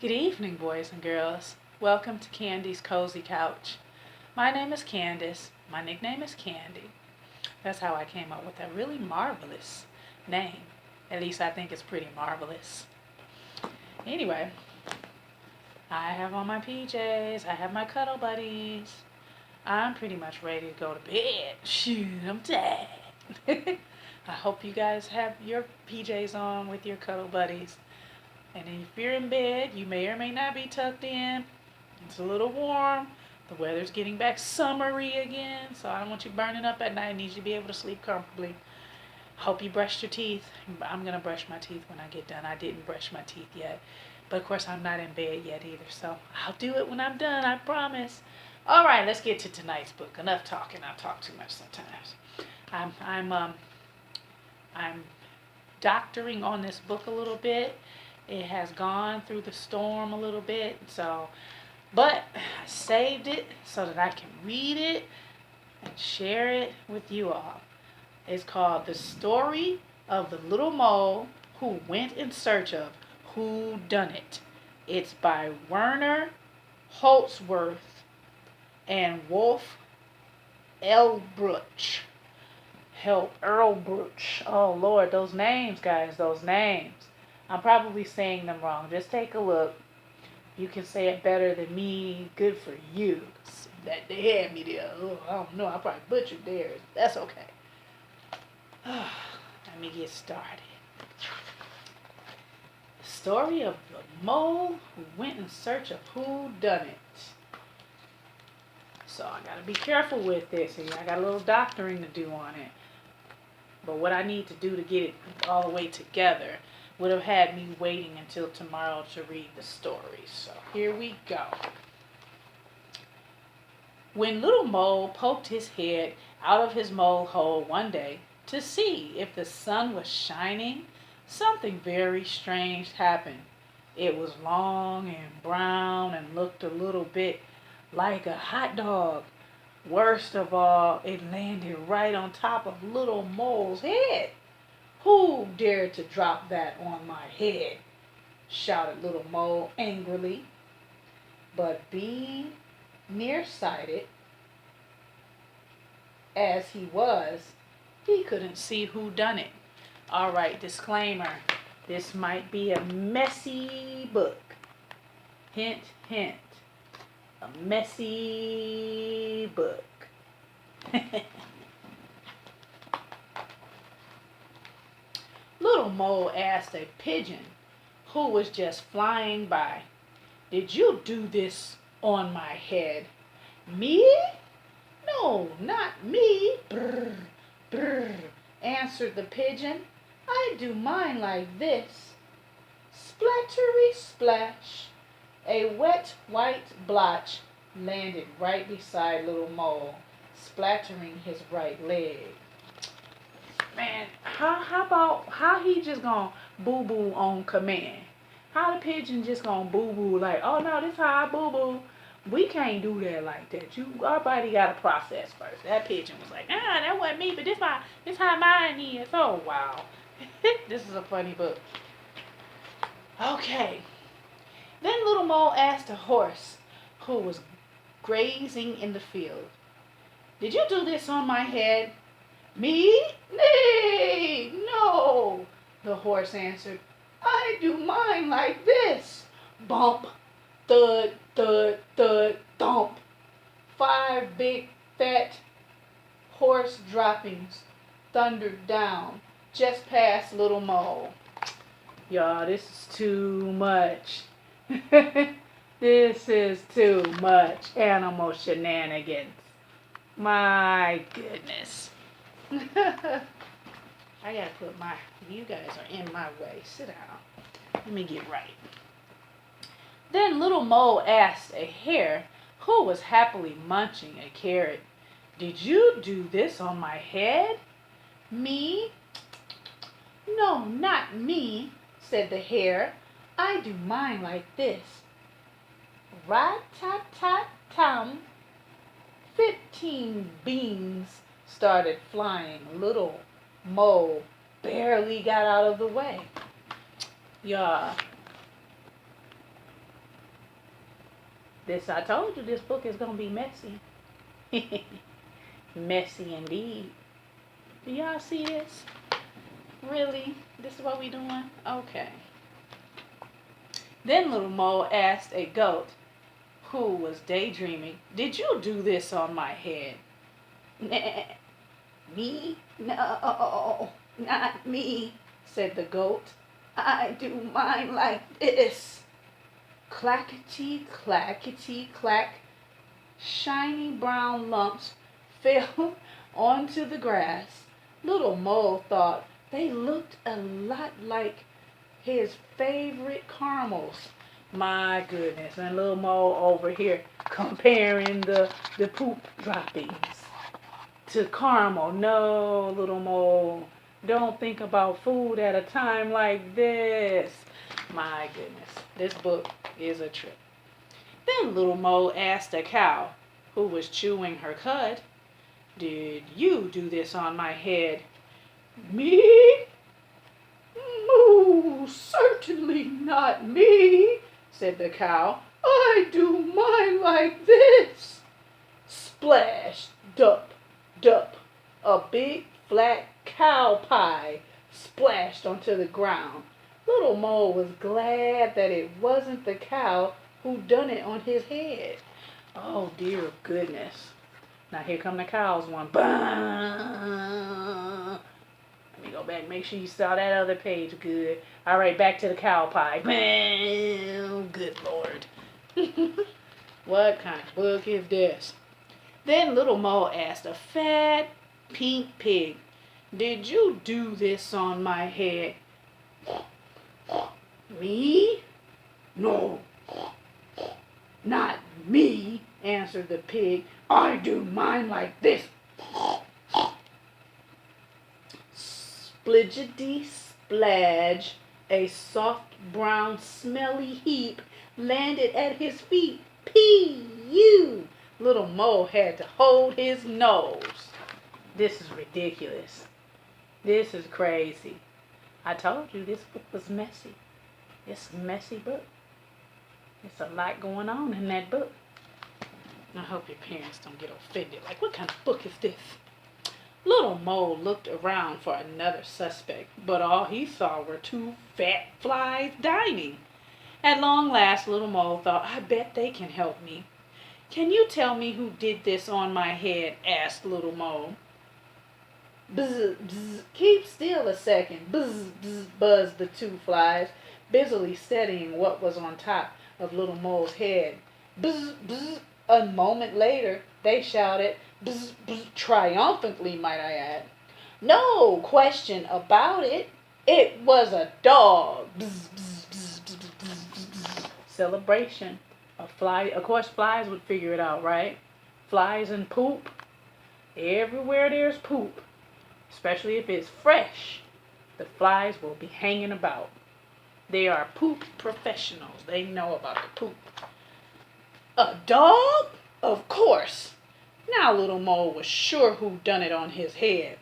Good evening, boys and girls. Welcome to Candy's Cozy Couch. My name is Candace. My nickname is Candy. That's how I came up with that really marvelous name. At least I think it's pretty marvelous. Anyway, I have on my PJs. I have my cuddle buddies. I'm pretty much ready to go to bed. Shoot, I'm tired. I hope you guys have your PJs on with your cuddle buddies. And if you're in bed, you may or may not be tucked in. It's a little warm. The weather's getting back summery again, so I don't want you burning up at night. I need you to be able to sleep comfortably. Hope you brushed your teeth. I'm going to brush my teeth when I get done. I didn't brush my teeth yet. But of course, I'm not in bed yet either, so I'll do it when I'm done, I promise. All right, let's get to tonight's book. Enough talking. I talk too much sometimes. I'm doctoring on this book a little bit. It has gone through the storm a little bit, but I saved it so that I can read it and share it with you all. It's called The Story of the Little Mole Who Went in Search of Who Done It. It's by Werner Holzworth and Wolf Ehrlbruch. Ehrlbruch. Oh Lord, those names, guys, those names. I'm probably saying them wrong. Just take a look. You can say it better than me. Good for you. That they had me there. Oh, I don't know. I probably butchered theirs. That's okay. Let me get started. The story of the mole who went in search of who done it. So I gotta be careful with this. I got a little doctoring to do on it. But what I need to do to get it all the way together would have had me waiting until tomorrow to read the story. So here we go. When Little Mole poked his head out of his mole hole one day to see if the sun was shining, something very strange happened. It was long and brown and looked a little bit like a hot dog. Worst of all, it landed right on top of Little Mole's head. Who dared to drop that on my head? Shouted Little Mole angrily. But being nearsighted as he was, he couldn't see who done it. All right, disclaimer. This might be a messy book. Hint, hint. A messy book. Little Mole asked a pigeon who was just flying by, "Did you do this on my head?" "Me? No, not me." "Brr, brr," answered the pigeon. "I do mine like this." Splattery splash. A wet white blotch landed right beside Little Mole, splattering his right leg. Man, how he just gonna boo-boo on command? How the pigeon just gonna boo-boo like, oh no, this how I boo-boo? We can't do that like that. Our body gotta process first. That pigeon was like, that wasn't me, but this how mine is. Oh wow. This is a funny book. Okay. Then Little Mole asked a horse who was grazing in the field, "Did you do this on my head?" "Me? Nay, no," the horse answered. "I do mine like this." Bump, thud, thud, thud, thump. 5 big, fat horse droppings thundered down just past Little Mole. Y'all, this is too much. This is too much animal shenanigans. My goodness. I gotta put you guys are in my way. Sit down. Let me get right. Then Little Mole asked a hare who was happily munching a carrot, "Did you do this on my head?" "Me? No, not me," said the hare. "I do mine like this." Rat-tat-tat-tum. 15 beans started flying. Little Mole barely got out of the way. Y'all, I told you this book is going to be messy. Messy indeed. Do y'all see this? Really? This is what we doing? Okay. Then Little Mole asked a goat who was daydreaming, "Did you do this on my head?" "Nah, me? No, not me," said the goat. "I do mine like this." Clackety, clackety, clack. Shiny brown lumps fell onto the grass. Little Mole thought they looked a lot like his favorite caramels. My goodness, and Little Mole over here comparing the poop droppings to caramel. No, Little Mole, don't think about food at a time like this. My goodness, this book is a trip. Then Little Mole asked a cow who was chewing her cud, "Did you do this on my head?" "Me? Moo, certainly not me," said the cow. "I do mine like this." Splash, dup, dup. A big flat cow pie splashed onto the ground. Little Mole was glad that it wasn't the cow who done it on his head. Oh dear goodness. Now here come the cows one. Bah! Let me go back. Make sure you saw that other page good. All right, back to the cow pie. Bam! Good Lord. What kind of book is this? Then Little Mole asked a fat pink pig, "Did you do this on my head?" "Me? No, not me," answered the pig. "I do mine like this." Splidgety splodge, a soft brown smelly heap landed at his feet. P.U. Little Mole had to hold his nose. This is ridiculous. This is crazy. I told you this book was messy. It's a messy book. It's a lot going on in that book. I hope your parents don't get offended. Like, what kind of book is this? Little Mole looked around for another suspect, but all he saw were two fat flies dining. At long last, Little Mole thought, "I bet they can help me." "Can you tell me who did this on my head?" asked Little Mole. "Bzz, bzz, keep still a second. Bzz, bzz," buzzed the two flies, busily studying what was on top of Little Mole's head. "Bzz, bzz." A moment later, they shouted, "Bzz, bzz," triumphantly, might I add. "No question about it. It was a dog." Bzz, bzz, bzz, bzz, bzz, bzz, bzz. Celebration. A fly. Of course, flies would figure it out, right? Flies and poop. Everywhere there's poop, especially if it's fresh, the flies will be hanging about. They are poop professionals. They know about the poop. A dog? Of course. Now Little Mole was sure who done it on his head.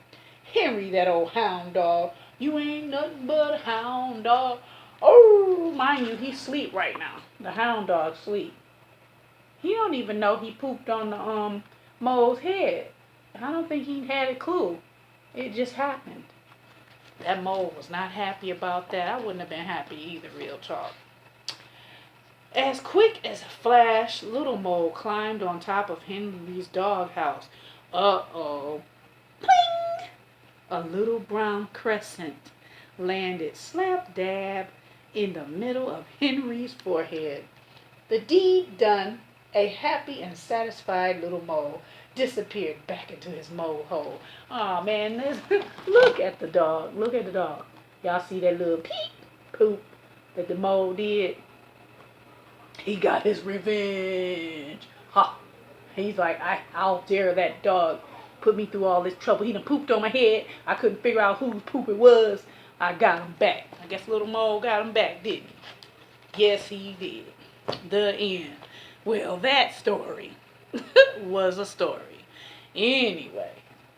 "Henry, that old hound dog. You ain't nothing but a hound dog." Oh, mind you, he sleep right now. The hound dog sleep. He don't even know he pooped on the mole's head. I don't think he had a clue. It just happened. That mole was not happy about that. I wouldn't have been happy either, real talk. As quick as a flash, Little Mole climbed on top of Henry's doghouse. Uh-oh. Pling! A little brown crescent landed slap dab in the middle of Henry's forehead. The deed done, a happy and satisfied Little Mole disappeared back into his mole hole. Aw, man, look at the dog. Look at the dog. Y'all see that little peep poop that the mole did? He got his revenge. Ha! He's like, I'll dare that dog put me through all this trouble. He done pooped on my head. I couldn't figure out whose poop it was. I got him back. I guess Little Mole got him back, didn't he? Yes, he did. The end. Well, that story was a story. Anyway,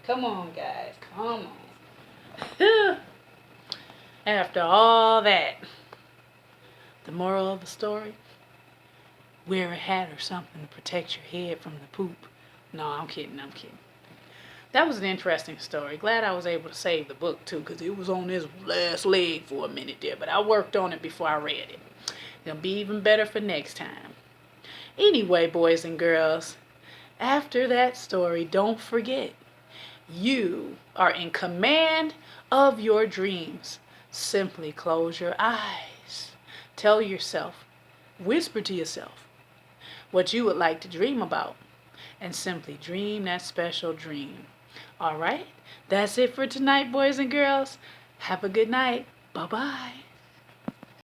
come on, guys. Come on. After all that, the moral of the story, wear a hat or something to protect your head from the poop. No, I'm kidding. That was an interesting story. Glad I was able to save the book too, because it was on its last leg for a minute there. But I worked on it before I read it. It'll be even better for next time. Anyway, boys and girls, after that story, don't forget, you are in command of your dreams. Simply close your eyes. Tell yourself, whisper to yourself what you would like to dream about, and simply dream that special dream. All right? That's it for tonight, boys and girls. Have a good night. Bye-bye.